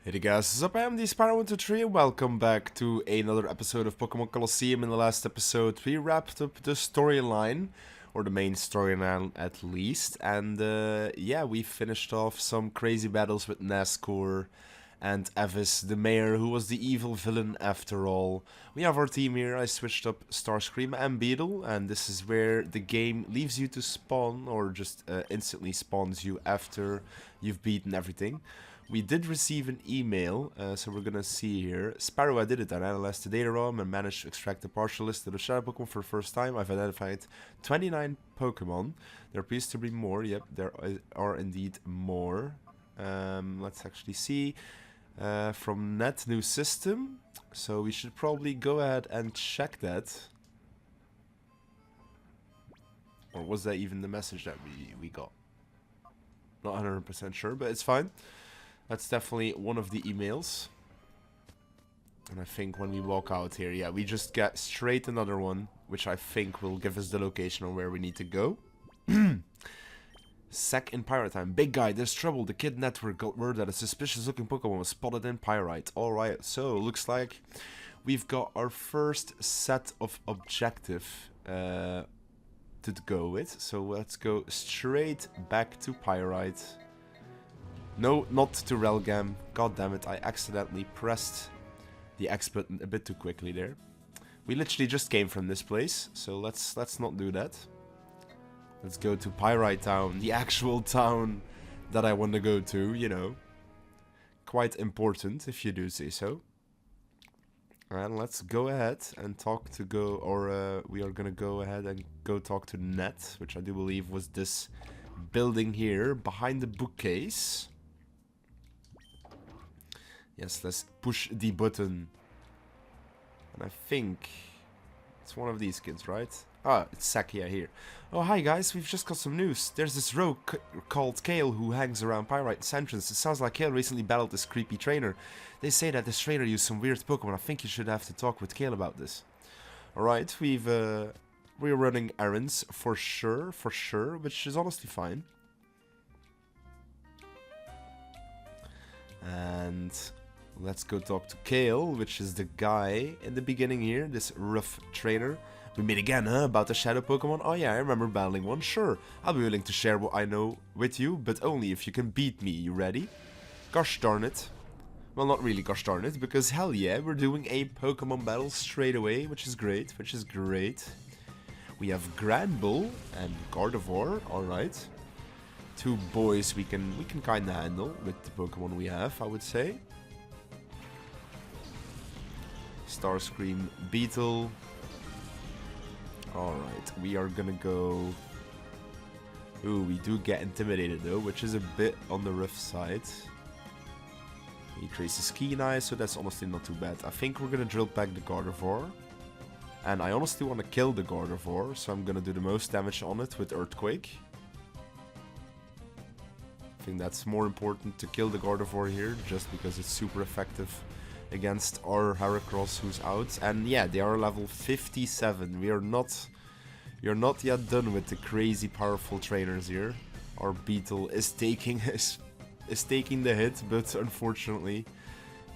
Hey guys, what's up? I'm the Sparrow123 and welcome back to another episode of Pokémon Colosseum. In the last episode we wrapped up the storyline, or the main storyline at least, and yeah, we finished off some crazy battles with Nazgul and Avis, the mayor, who was the evil villain after all. We have our team here. I switched up Starscream and Beetle, and this is where the game leaves you to spawn, or just instantly spawns you after you've beaten everything. We did receive an email, so we're gonna see here. Sparrow, I did it. I analyzed the data ROM and managed to extract the partial list of the shadow Pokemon for the first time. I've identified 29 Pokemon. There appears to be more. Yep, there are indeed more. Let's actually see. From Net New System. So we should probably go ahead and check that. Or was that even the message that we got? Not 100% sure, but it's fine. That's definitely one of the emails. And I think when we walk out here, yeah, we just get straight another one, which I think will give us the location on where we need to go. Sec in Pyrite time. Big guy, there's trouble. The Kid Network got word that a suspicious looking Pokemon was spotted in Pyrite. Alright, so looks like we've got our first set of objective to go with. So let's go straight back to Pyrite. No, not to Relgam. God damn it, I accidentally pressed the X button a bit too quickly there. We literally just came from this place, so let's not do that. Let's go to Pyrite Town, the actual town that I want to go to, you know. Quite important, if you do say so. And let's go ahead and talk to we are gonna go ahead and go talk to Net, which I do believe was this building here, behind the bookcase. Yes, let's push the button. And I think it's one of these kids, right? Ah, it's Sakia here. Oh, hi guys, we've just got some news. There's this rogue called Kale who hangs around Pyrite's entrance. It sounds like Kale recently battled this creepy trainer. They say that this trainer used some weird Pokemon. I think you should have to talk with Kale about this. Alright, we're running errands for sure, which is honestly fine. And let's go talk to Kale, which is the guy in the beginning here, this rough trainer. We meet again, huh? About the shadow Pokemon? Oh yeah, I remember battling one. Sure, I'll be willing to share what I know with you, but only if you can beat me. You ready? Gosh darn it. Well, not really gosh darn it, because hell yeah, we're doing a Pokemon battle straight away, which is great, We have Granbull and Gardevoir, alright. Two boys we can kinda handle with the Pokemon we have, I would say. Starscream, Beetle. Alright, we are gonna go... Ooh, we do get intimidated though, which is a bit on the rough side. He traces Keen Eye, so that's honestly not too bad. I think we're gonna drill back the Gardevoir. And I honestly want to kill the Gardevoir, so I'm gonna do the most damage on it with Earthquake. I think that's more important to kill the Gardevoir here, just because it's super effective against our Heracross who's out. And yeah, they are level 57. We are not yet done with the crazy powerful trainers here. Our Beetle is taking the hit, but unfortunately,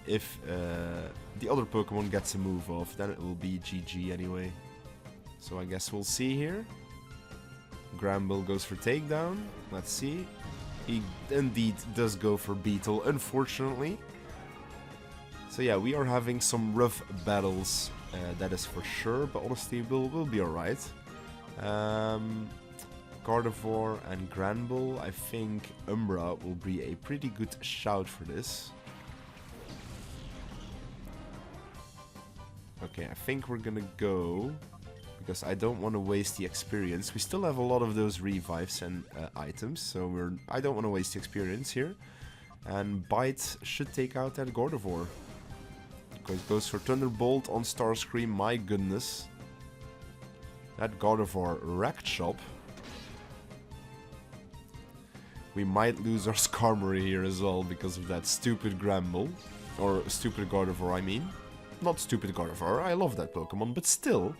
if the other Pokemon gets a move off, then it will be GG anyway. So I guess we'll see here. Granbull goes for takedown. Let's see. He indeed does go for Beetle, unfortunately. So yeah, we are having some rough battles, that is for sure, but honestly we'll be alright. Gardevoir and Granbull, I think Umbra will be a pretty good shout for this. Okay, I think we're gonna go, because I don't want to waste the experience. We still have a lot of those revives and items, so I don't want to waste the experience here. And Bite should take out that Gardevoir. It goes for Thunderbolt on Starscream, my goodness. That Gardevoir wrecked shop. We might lose our Skarmory here as well because of that stupid Granbull. Or stupid Gardevoir, I mean. Not stupid Gardevoir, I love that Pokemon, but still.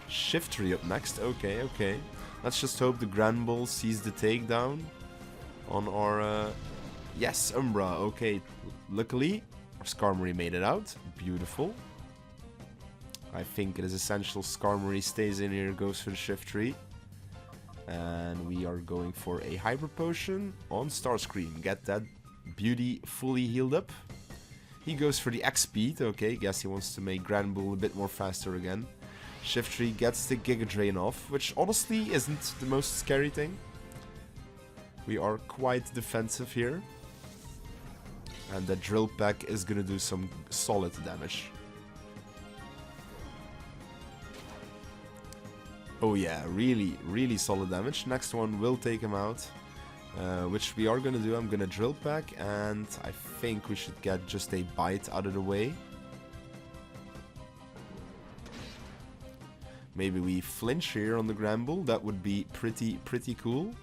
Shiftry up next, okay. Let's just hope the Granbull sees the takedown on our Yes, Umbra. Okay, luckily our Skarmory made it out. Beautiful. I think it is essential Skarmory stays in here, goes for the Shiftry. And we are going for a Hyper Potion on Starscream. Get that beauty fully healed up. He goes for the X-Speed. Okay, guess he wants to make Granbull a bit more faster again. Shiftry gets the Giga Drain off, which honestly isn't the most scary thing. We are quite defensive here. And the Drill Peck is gonna do some solid damage. Oh yeah, really, really solid damage. Next one will take him out. Which we are gonna do. I'm gonna Drill Peck, and I think we should get just a Bite out of the way. Maybe we flinch here on the Granbull. That would be pretty cool.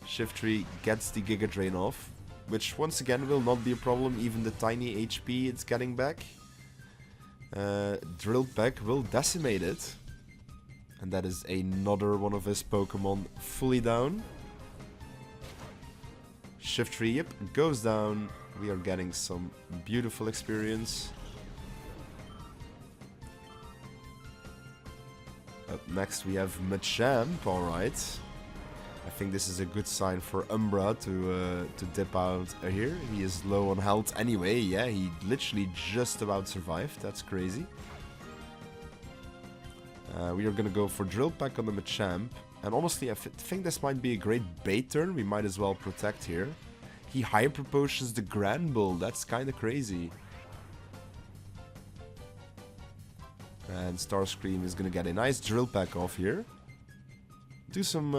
Shiftry gets the Giga Drain off, which once again will not be a problem, even the tiny HP it's getting back. Drill Peck will decimate it. And that is another one of his Pokemon fully down. Shiftry, yep, goes down. We are getting some beautiful experience. Up next we have Machamp, alright. I think this is a good sign for Umbra to dip out here. He is low on health anyway, yeah, he literally just about survived, that's crazy. We are gonna go for Drill Peck on the Machamp. And honestly, I think this might be a great bait turn. We might as well protect here. He Hyper Potions the Granbull. That's kind of crazy. And Starscream is gonna get a nice Drill Peck off here. Do some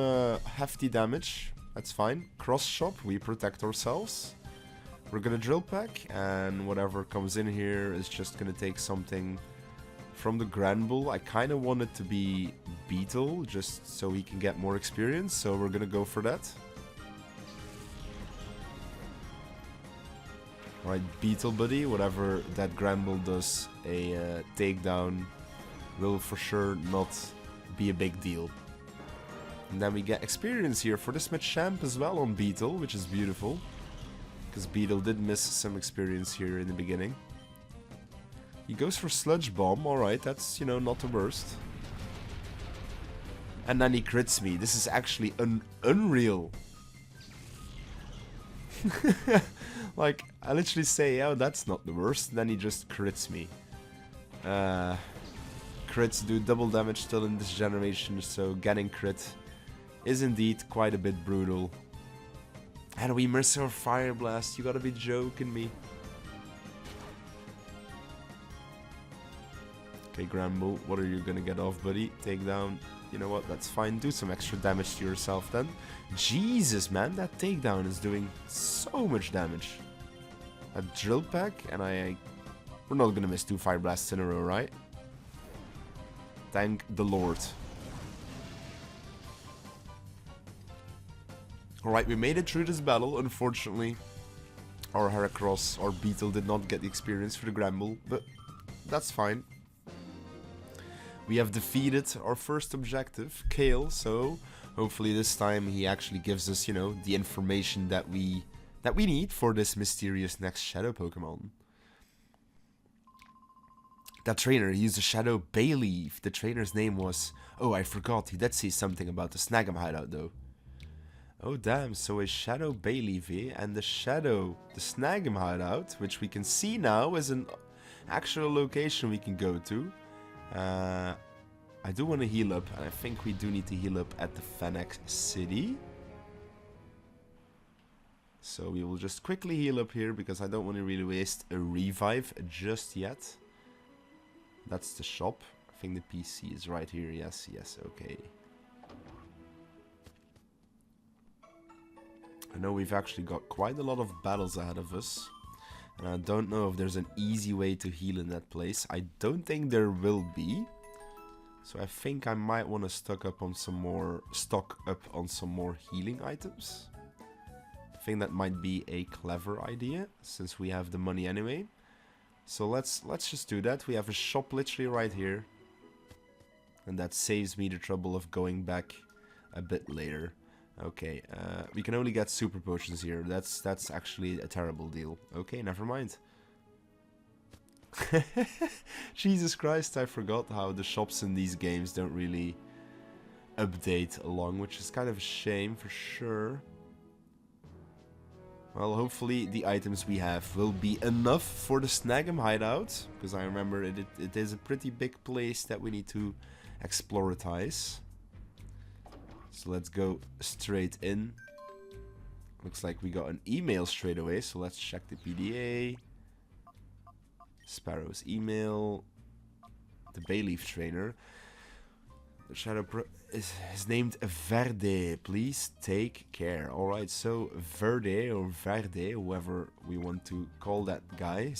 hefty damage. That's fine. Cross Chop. We protect ourselves. We're gonna Drill Peck. And whatever comes in here is just gonna take something from the Granbull. I kind of want it to be Beetle, just so he can get more experience, so we're gonna go for that. Alright, Beetle buddy, whatever that Granbull does, a takedown will for sure not be a big deal. And then we get experience here for this Machamp as well on Beetle, which is beautiful. Because Beetle did miss some experience here in the beginning. He goes for Sludge Bomb, alright, that's, you know, not the worst. And then he crits me. This is actually unreal. Like, I literally say, oh, that's not the worst, and then he just crits me. Crits do double damage still in this generation, so getting crit is indeed quite a bit brutal. And we miss our Fire Blast, you gotta be joking me. Okay, Granbull, what are you gonna get off, buddy? Takedown. You know what, that's fine. Do some extra damage to yourself then. Jesus, man, that takedown is doing so much damage. A Drill Peck, and we're not gonna miss 2 Fire Blasts in a row, right? Thank the Lord. Alright, we made it through this battle. Unfortunately, our Heracross, our Beetle, did not get the experience for the Granbull, but that's fine. We have defeated our first objective, Kale, so hopefully this time he actually gives us, you know, the information that we need for this mysterious next Shadow Pokemon. That trainer, he used a Shadow Bayleaf. The trainer's name was... Oh, I forgot, he did say something about the Snagem hideout though. Oh damn, so a Shadow Bayleaf, eh? And the Snagem hideout, which we can see now, is an actual location we can go to. I do want to heal up, and I think we do need to heal up at the Fennec City. So we will just quickly heal up here, because I don't want to really waste a revive just yet. That's the shop. I think the PC is right here. Yes, okay. I know we've actually got quite a lot of battles ahead of us. And I don't know if there's an easy way to heal in that place. I don't think there will be. So I think I might want to stock up on some more healing items. I think that might be a clever idea, since we have the money anyway. So let's just do that. We have a shop literally right here. And that saves me the trouble of going back a bit later. Okay, we can only get super potions here. That's actually a terrible deal. Okay, never mind. Jesus Christ, I forgot how the shops in these games don't really update along, which is kind of a shame for sure. Well, hopefully the items we have will be enough for the Snagem hideout, because I remember it is a pretty big place that we need to exploratize. So let's go straight in. Looks like we got an email straight away, so let's check the PDA. Sparrow's email. The Bayleaf trainer. The Shadow Pro is named Verde. Please take care. Alright, so Verde or Verde, whoever we want to call that guy,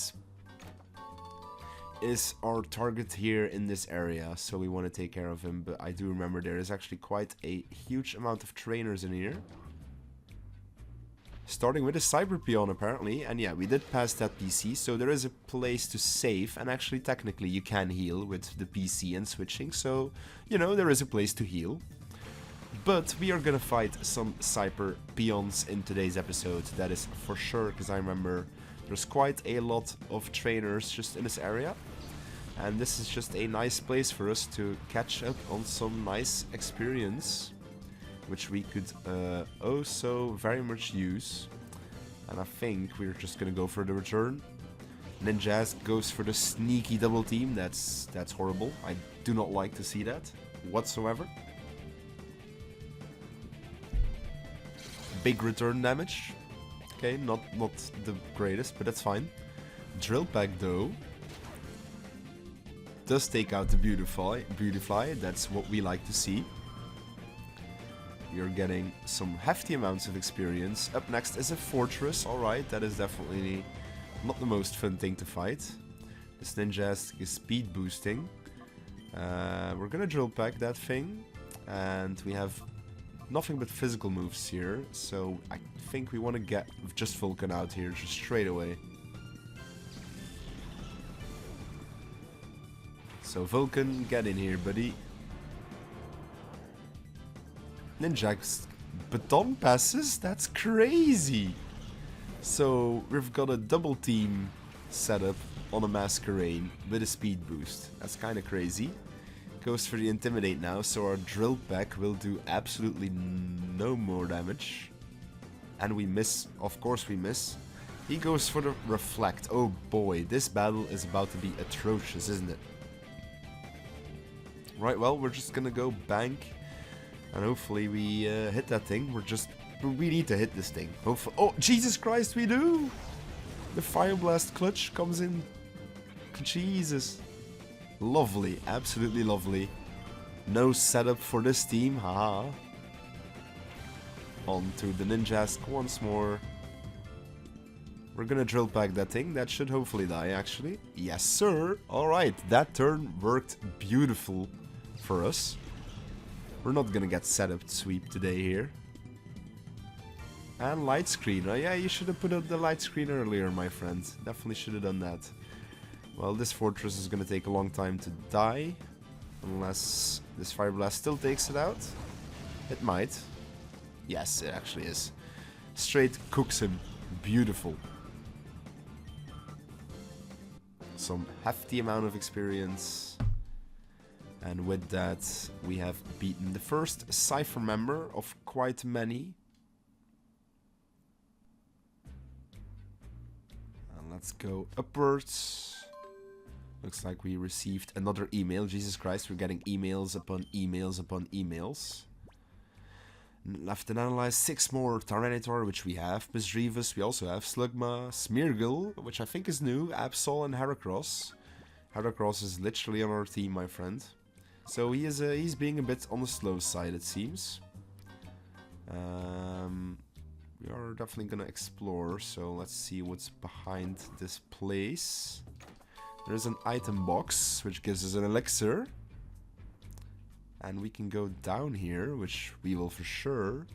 is our target here in this area. So we want to take care of him. But I do remember there is actually quite a huge amount of trainers in here. Starting with a Cyber Peon apparently. And yeah, we did pass that PC. So there is a place to save. And actually technically you can heal with the PC and switching. So, you know, there is a place to heal. But we are gonna fight some Cyber Peons in today's episode. That is for sure. Because I remember there's quite a lot of trainers just in this area. And this is just a nice place for us to catch up on some nice experience, which we could also very much use. And I think we're just gonna go for the return. Ninjas goes for the sneaky double team. That's horrible. I do not like to see that whatsoever. Big return damage. Okay, not the greatest, but that's fine. Drill Pack though does take out the Beautifly. That's what we like to see. You're getting some hefty amounts of experience. Up next is a Fortress. Alright, that is definitely not the most fun thing to fight. This Ninja is speed boosting. We're gonna Drill Pack that thing. And we have nothing but physical moves here. So I think we want to get just Vulcan out here just straight away. So Vulcan, get in here, buddy. Ninja's baton passes? That's crazy! So we've got a double team setup on a Masquerade with a speed boost. That's kind of crazy. Goes for the Intimidate now, so our Drill Pack will do absolutely no more damage. And we miss, of course we miss. He goes for the Reflect. Oh boy, this battle is about to be atrocious, isn't it? Right, well, we're just gonna go bank. And hopefully we hit that thing. We need to hit this thing. Hopefully. Oh, Jesus Christ, we do! The Fire Blast clutch comes in. Jesus. Lovely, absolutely lovely. No setup for this team, haha. On to the Ninjask once more. We're gonna Drill Pack that thing. That should hopefully die, actually. Yes, sir! Alright, that turn worked beautiful for us. We're not gonna get setup sweep today here. And light screen. Oh yeah, you should have put up the light screen earlier, my friend. Definitely should have done that. Well, this Fortress is gonna take a long time to die. Unless this Fire Blast still takes it out. It might. Yes, it actually is. Straight cooks him. Beautiful. Some hefty amount of experience. And with that, we have beaten the first Cypher member of quite many. And let's go upwards. Looks like we received another email. Jesus Christ, we're getting emails upon emails upon emails. Left and analyze 6 more. Tyranitar, which we have. Misdreavus, we also have. Slugma, Smeargle, which I think is new. Absol and Heracross. Heracross is literally on our team, my friend. So he's being a bit on the slow side, it seems. We are definitely gonna explore, so let's see what's behind this place. There's an item box, which gives us an elixir. And we can go down here, which we will for sure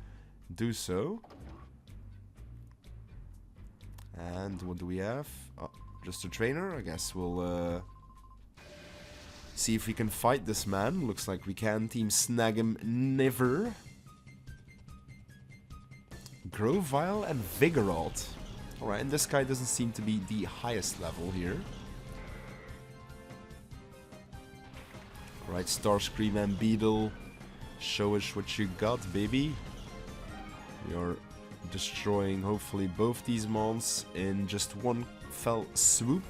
do so. And what do we have? Oh, just a trainer? I guess we'll see if we can fight this man. Looks like we can. Team Snagem never. Grovyle and Vigoroth. Alright, and this guy doesn't seem to be the highest level here. Alright, Starscream and Beetle. Show us what you got, baby. We are destroying, hopefully, both these mons in just one fell swoop.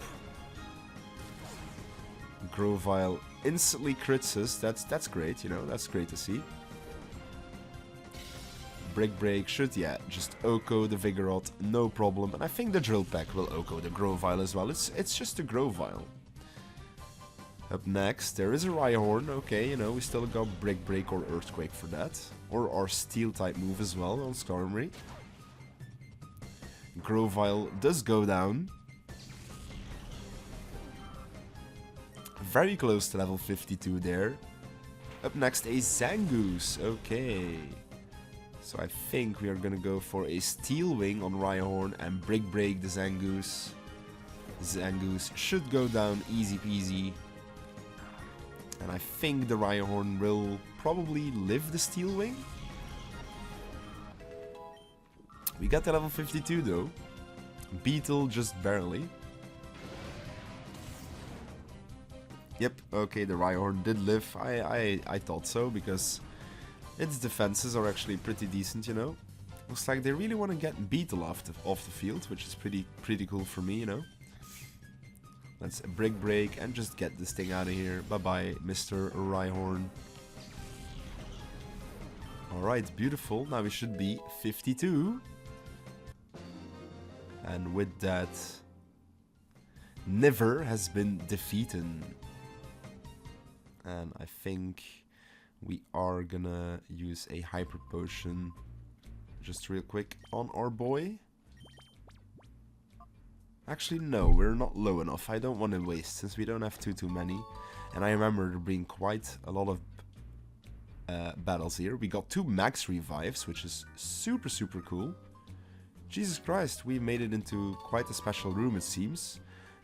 Grovyle instantly crits us. That's great, you know, that's great to see. Brick Break should, yeah, just Oko the Vigoroth, no problem. And I think the Drill Peck will Oko the Grovyle as well. It's just a Grovyle. Up next, there is a Rhyhorn. Okay, you know, we still got Brick Break or Earthquake for that. Or our Steel type move as well on Skarmory. Grovyle does go down. Very close to level 52 there. Up next, a Zangoose. Okay. So I think we are gonna go for a Steel Wing on Rhyhorn and Brick Break the Zangoose. Zangoose should go down easy peasy. And I think the Rhyhorn will probably live the Steel Wing. We got to level 52 though. Beetle just barely. Yep, okay, the Rhyhorn did live. I thought so, because its defenses are actually pretty decent, you know. Looks like they really want to get Beetle off the field, which is pretty cool for me, you know. Let's Brick Break and just get this thing out of here. Bye-bye, Mr. Rhyhorn. Alright, beautiful. Now we should be 52. And with that, Niver has been defeated. And I think we are gonna use a Hyper Potion just real quick on our boy. Actually, no, we're not low enough. I don't want to waste, since we don't have too many. And I remember there being quite a lot of battles here. We got 2 max revives, which is super cool. Jesus Christ, we made it into quite a special room, it seems.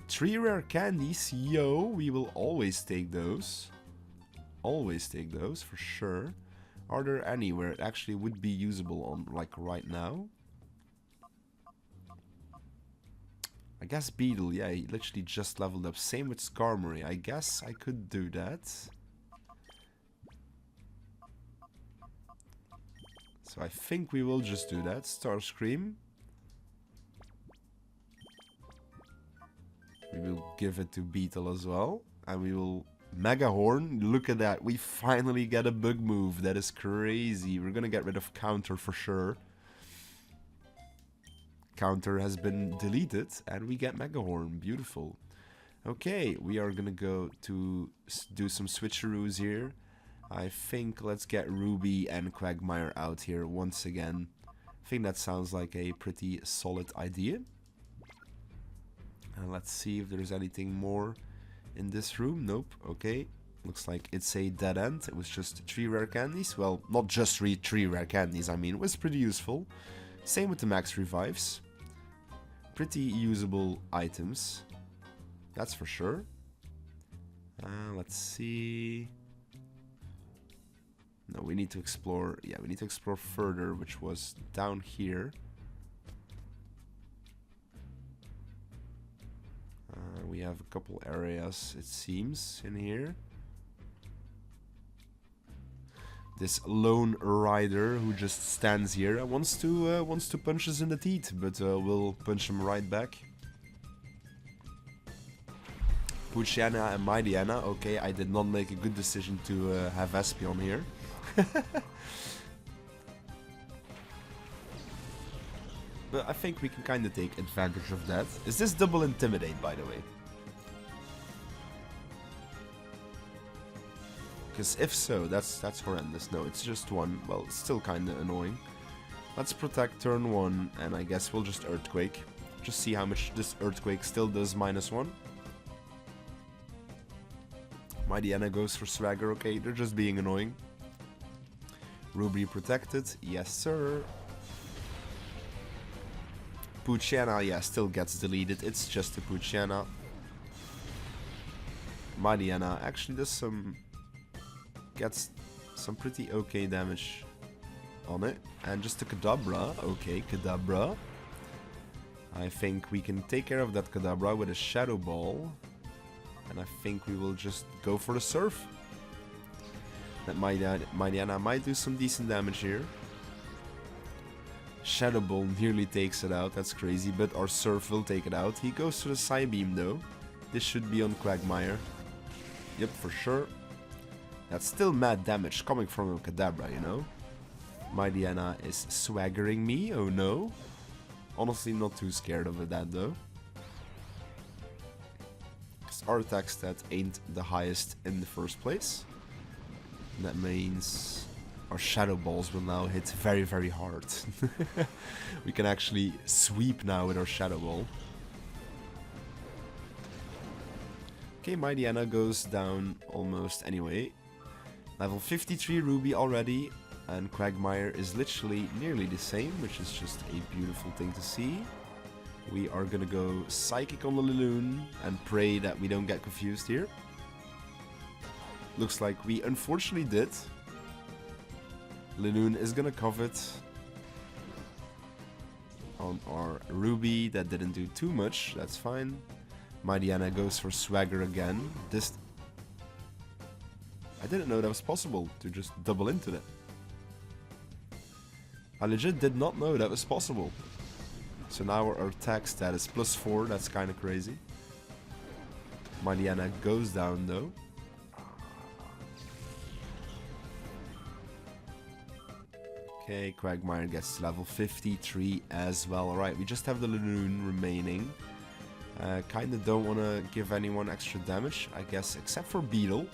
3 rare candies, yo, we will always take those. Always take those, for sure. Are there any where it actually would be usable on, like, right now? I guess Beetle, yeah, he literally just leveled up. Same with Skarmory. I guess I could do that. So I think we will just do that. Starscream. We will give it to Beetle as well. And we will Mega Horn. Look at that. We finally get a bug move. That is crazy. We're gonna get rid of Counter for sure. Counter has been deleted and we get Mega Horn. Beautiful. Okay, we are gonna go to do some switcheroos here. I think let's get Ruby and Quagmire out here once again. I think that sounds like a pretty solid idea. And let's see if there's anything more in this room. Nope. Okay. Looks like it's a dead end. It was just 3 rare candies. Well, not just 3 rare candies. I mean, it was pretty useful. Same with the max revives. Pretty usable items. That's for sure. Let's see. No, we need to explore. Yeah, we need to explore further, which was down here. We have a couple areas, it seems, in here. This lone rider who just stands here and wants to punch us in the teeth, but we'll punch him right back. Poochyena and Mightyena. Okay, I did not make a good decision to have Espeon here. But I think we can kind of take advantage of that. Is this double Intimidate, by the way? Because if so, that's horrendous. No, it's just 1. Well, it's still kind of annoying. Let's protect turn 1, and I guess we'll just Earthquake. Just see how much this Earthquake still does -1. Mightyena goes for Swagger. Okay, they're just being annoying. Ruby protected. Yes, sir. Poochyena, yeah, still gets deleted. It's just a Poochyena. Mightyena actually does gets some pretty okay damage. on it. And just a Kadabra. Okay, Kadabra. I think we can take care of that Kadabra with a Shadow Ball. And I think we will just go for the Surf. That Mariana might do some decent damage here. Shadow Ball nearly takes it out, that's crazy, but our Surf will take it out. He goes to the Psybeam though. This should be on Quagmire. Yep, for sure. That's still mad damage coming from a Kadabra, you know. Mariana is swaggering me, oh no. Honestly, not too scared of that though. Because our attack stat ain't the highest in the first place. And that means our Shadow Balls will now hit very, very hard. We can actually sweep now with our Shadow Ball. Okay, Mariana goes down almost anyway. Level 53 Ruby already. And Quagmire is literally nearly the same, which is just a beautiful thing to see. We are gonna go Psychic on the Laloon and pray that we don't get confused here. Looks like we unfortunately did. Laloon is gonna covet on our Ruby. That didn't do too much, that's fine. Mariana goes for Swagger again. I didn't know that was possible to just double into that. I legit did not know that was possible. So now our attack stat is +4, that's kinda crazy. Mariana goes down though. Okay, Quagmire gets to level 53 as well. Alright, we just have the Laloon remaining. Kinda don't wanna give anyone extra damage, I guess, except for Beetle.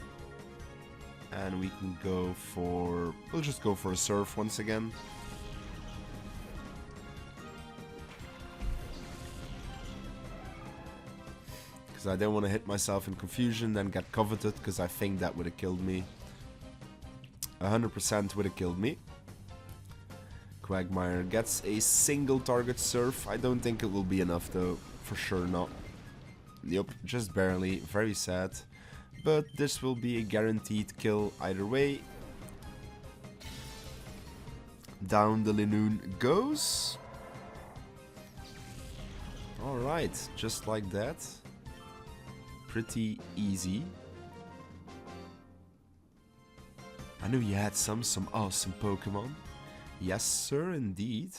And we can go for... we'll just go for a Surf once again. Because I don't want to hit myself in confusion, then get coveted, because I think that would have killed me. 100% would have killed me. Quagmire gets a single target Surf. I don't think it will be enough though. For sure not. Yep, just barely. Very sad. But this will be a guaranteed kill either way. Down the Linoon goes. Alright, just like that. Pretty easy. I knew you had some awesome Pokemon. Yes, sir, indeed.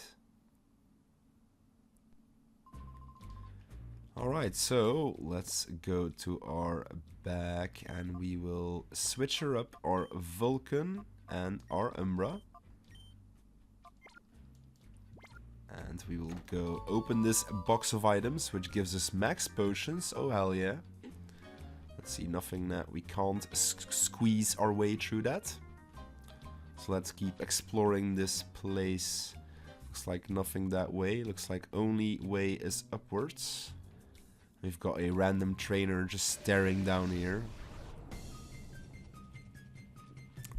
Alright, so let's go to our back and we will switch her up our Vulcan and our Umbra. And we will go open this box of items, which gives us max potions. Oh, hell yeah. Let's see, nothing that we can't squeeze our way through that. So let's keep exploring this place. Looks like nothing that way. Looks like only way is upwards. We've got a random trainer just staring down here.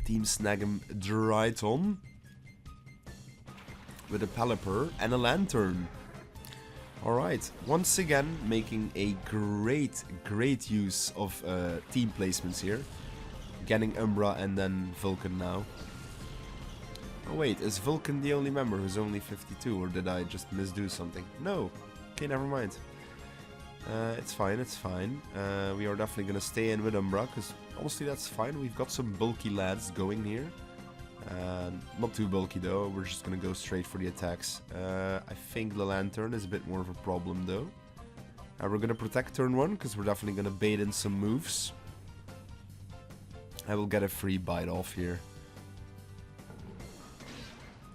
Team Snagem Dryton. With a Pelipper and a Lantern. Alright, once again making a great use of team placements here. Getting Umbra and then Vulcan now. Oh wait, is Vulcan the only member who's only 52, or did I just misdo something? No. Okay, never mind. It's fine, it's fine. We are definitely gonna stay in with Umbra, because honestly that's fine. We've got some bulky lads going here. Not too bulky though, we're just gonna go straight for the attacks. I think the Lantern is a bit more of a problem though. We're gonna protect turn 1, because we're definitely gonna bait in some moves. I will get a free bite off here.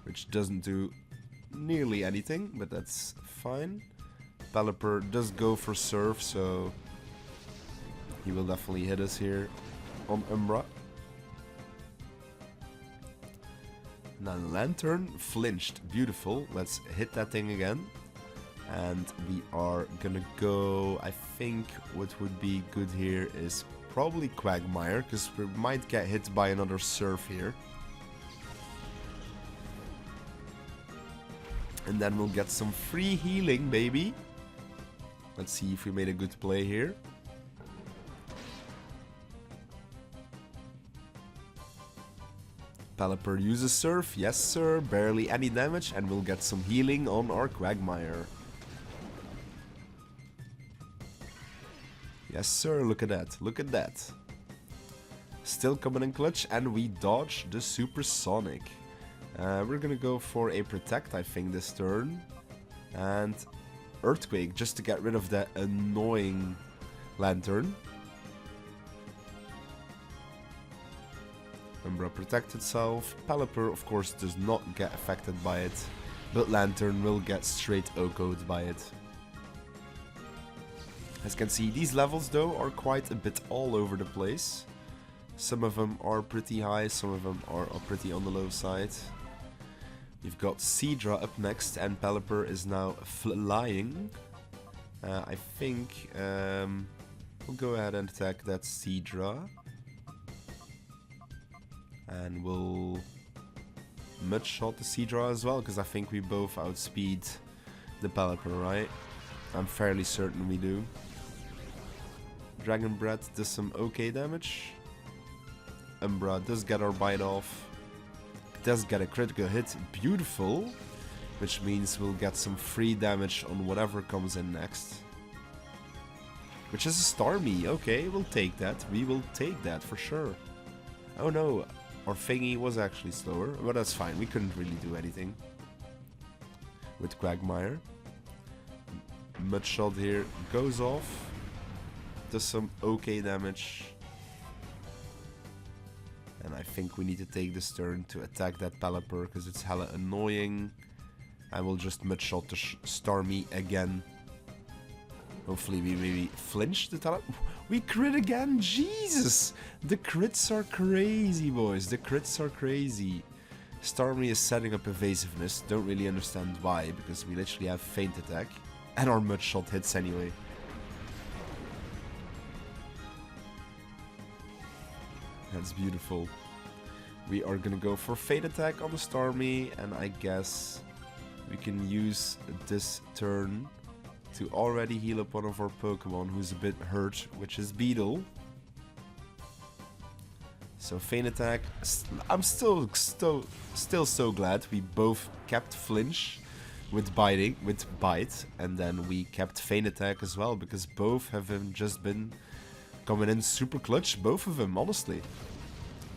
Which doesn't do nearly anything, but that's fine. Pelipper does go for Surf, so he will definitely hit us here on Umbra. Now Lantern flinched. Beautiful. Let's hit that thing again. And we are gonna go... I think what would be good here is probably Quagmire, because we might get hit by another Surf here. And then we'll get some free healing, baby. Let's see if we made a good play here. Pelipper uses Surf. Yes, sir. Barely any damage, and we'll get some healing on our Quagmire. Yes, sir. Look at that. Look at that. Still coming in clutch, and we dodge the Supersonic. We're gonna go for a Protect, I think, this turn. And Earthquake, just to get rid of that annoying Lantern. Umbra protect itself. Pelipper, of course, does not get affected by it. But Lantern will get straight OHKO'd by it. As you can see, these levels, though, are quite a bit all over the place. Some of them are pretty high, some of them are pretty on the low side. We've got Seadra up next, and Pelipper is now flying. I think we'll go ahead and attack that Seadra. And we'll Mudshot the Seadra as well, because I think we both outspeed the Pelipper, right? I'm fairly certain we do. Dragon Breath does some okay damage. Umbra does get our bite off. Does get a critical hit, beautiful. Which means we'll get some free damage on whatever comes in next. Which is a Starmie, okay, we'll take that. We will take that for sure. Oh no. Our thingy was actually slower, but that's fine. We couldn't really do anything with Quagmire. Mudshot here goes off. Does some okay damage. And I think we need to take this turn to attack that Pelipper because it's hella annoying. I will just Mudshot the Starmie again. Hopefully we maybe flinch the talent. We crit again! Jesus! The crits are crazy, boys. The crits are crazy. Starmie is setting up evasiveness. Don't really understand why, because we literally have feint attack. And our Mudshot hits anyway. That's beautiful. We are gonna go for feint attack on the Starmie, and I guess we can use this turn to already heal up one of our Pokemon who's a bit hurt, which is Beetle. So feint attack. I'm still so glad we both kept flinch with bite, and then we kept feint attack as well, because both have just been coming in super clutch, both of them, honestly.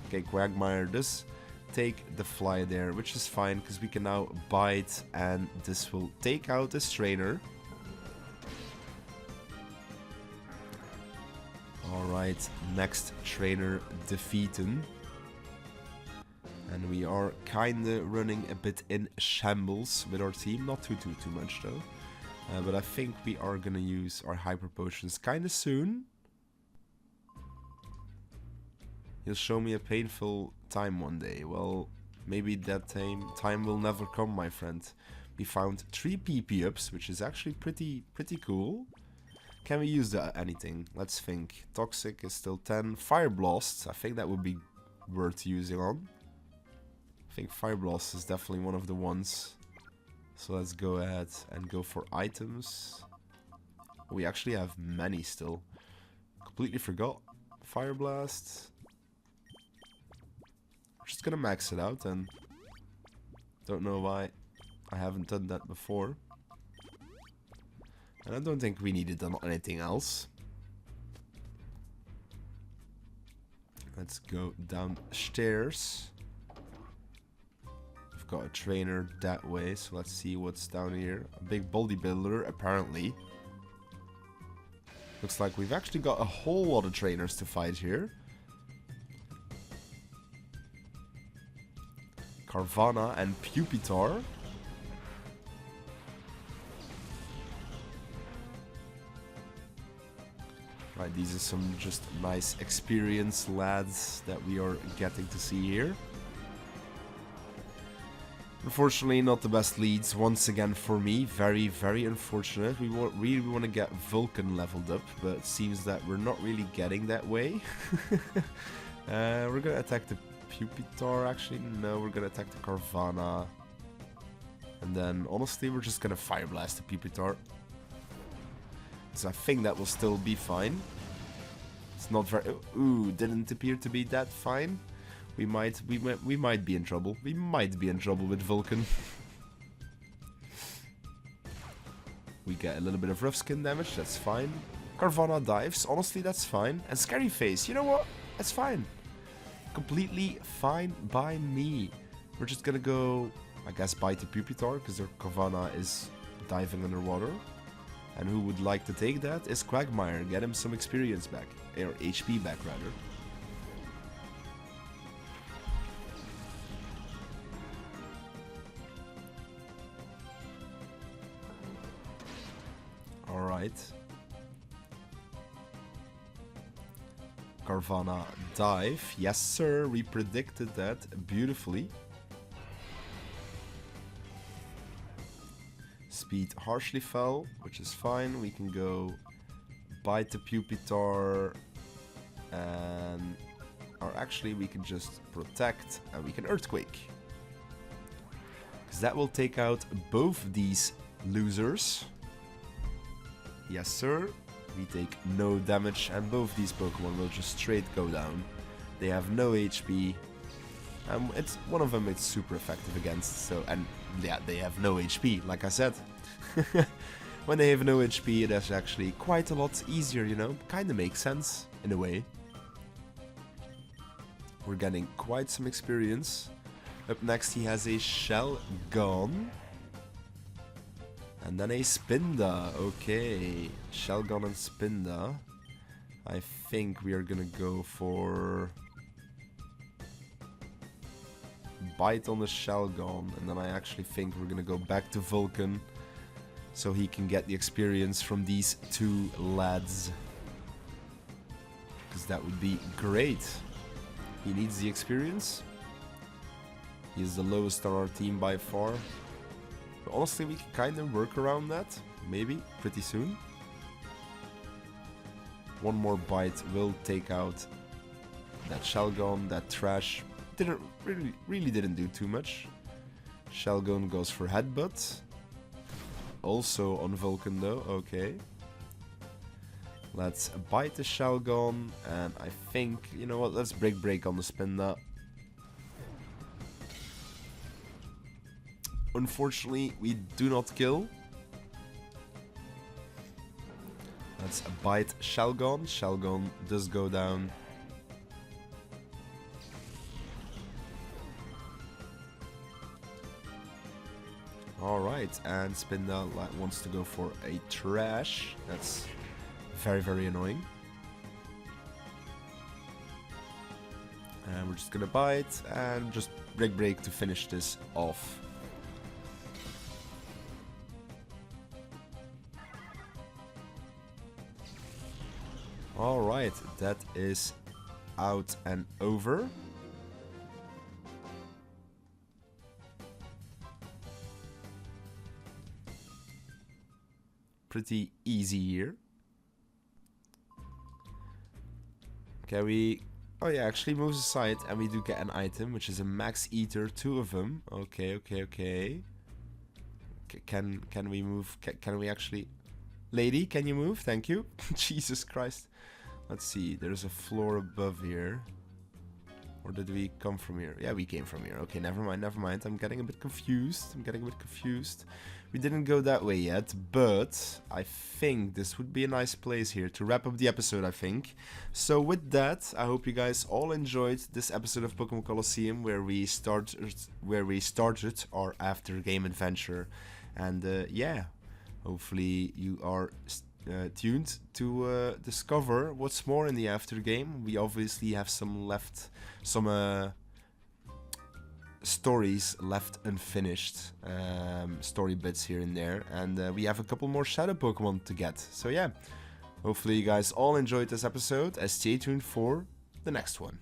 Okay, Quagmire does take the fly there, which is fine because we can now bite, and this will take out this trainer. Alright, next trainer defeated. And we are kinda running a bit in shambles with our team. Not too much though. But I think we are gonna use our Hyper Potions kinda soon. You'll show me a painful time one day. Well, maybe that time will never come, my friend. We found 3 PP ups, which is actually pretty cool. Can we use anything? Let's think. Toxic is still 10. Fire Blast, I think that would be worth using on. I think Fire Blast is definitely one of the ones. So let's go ahead and go for items. We actually have many still. Completely forgot. Fire Blast. We're just gonna max it out, and don't know why I haven't done that before. And I don't think we needed anything else. Let's go downstairs. We've got a trainer that way, so let's see what's down here. A big bodybuilder, apparently. Looks like we've actually got a whole lot of trainers to fight here. Carvanha and Pupitar. Right, these are some just nice experienced lads that we are getting to see here. Unfortunately, not the best leads once again for me. Very unfortunate. We really want to get Vulcan leveled up, but it seems that we're not really getting that way. We're gonna attack the Pupitar, actually. No, we're gonna attack the Carvanha. And then, honestly, we're just gonna Fire Blast the Pupitar. So I think that will still be fine. It's not very... Ooh, didn't appear to be that fine. we might be in trouble. We might be in trouble with Vulcan. We get a little bit of rough skin damage, that's fine. Carvanha dives, honestly that's fine. And Scary Face, you know what? That's fine. Completely fine by me. We're just gonna go, I guess, bite the Pupitar, because their Carvanha is diving underwater. And who would like to take that is Quagmire. Get him some experience back, or HP back rather. Alright. Carvanha dive. Yes sir, we predicted that beautifully. Speed harshly fell, which is fine. We can go bite the Pupitar and... or actually we can just protect and we can Earthquake. Because that will take out both these losers. Yes sir, we take no damage and both these Pokemon will just straight go down. They have no HP. It's one of them it's super effective against, so, and yeah, they have no HP, like I said. When they have no HP, it is actually quite a lot easier, you know? Kinda makes sense, in a way. We're getting quite some experience. Up next he has a Shelgon. And then a Spinda, okay. Shelgon and Spinda. I think we are gonna go for... bite on the Shelgon, and then I actually think we're gonna go back to Vulcan so he can get the experience from these two lads. Because that would be great. He needs the experience. He is the lowest on our team by far. But honestly, we can kind of work around that. Maybe, pretty soon. One more bite will take out that Shelgon, that trash. Didn't really didn't do too much. Shelgon goes for Headbutt. Also on Vulcan though, okay. Let's bite the Shelgon, and I think, you know what, let's break on the Spinda. Unfortunately, we do not kill. Let's bite Shelgon. Shelgon does go down. Alright, and Spinda wants to go for a trash. That's very annoying. And we're just gonna bite and just break to finish this off. Alright, that is out and over. Pretty easy here. Okay, we... oh yeah, actually moves aside and we do get an item, which is a Max Eater, 2 of them. Okay. Can we move? Can we actually... lady, can you move? Thank you. Jesus Christ. Let's see, there's a floor above here. Or did we come from here? Yeah, we came from here. Okay, never mind. I'm getting a bit confused. We didn't go that way yet, but I think this would be a nice place here to wrap up the episode, I think. So with that, I hope you guys all enjoyed this episode of Pokemon Colosseum, where we started our after game adventure. And yeah, hopefully you are tuned to discover what's more in the after game. We obviously have some stories left unfinished, story bits here and there, and we have a couple more shadow Pokemon to get. So yeah, hopefully you guys all enjoyed this episode, and stay tuned for the next one.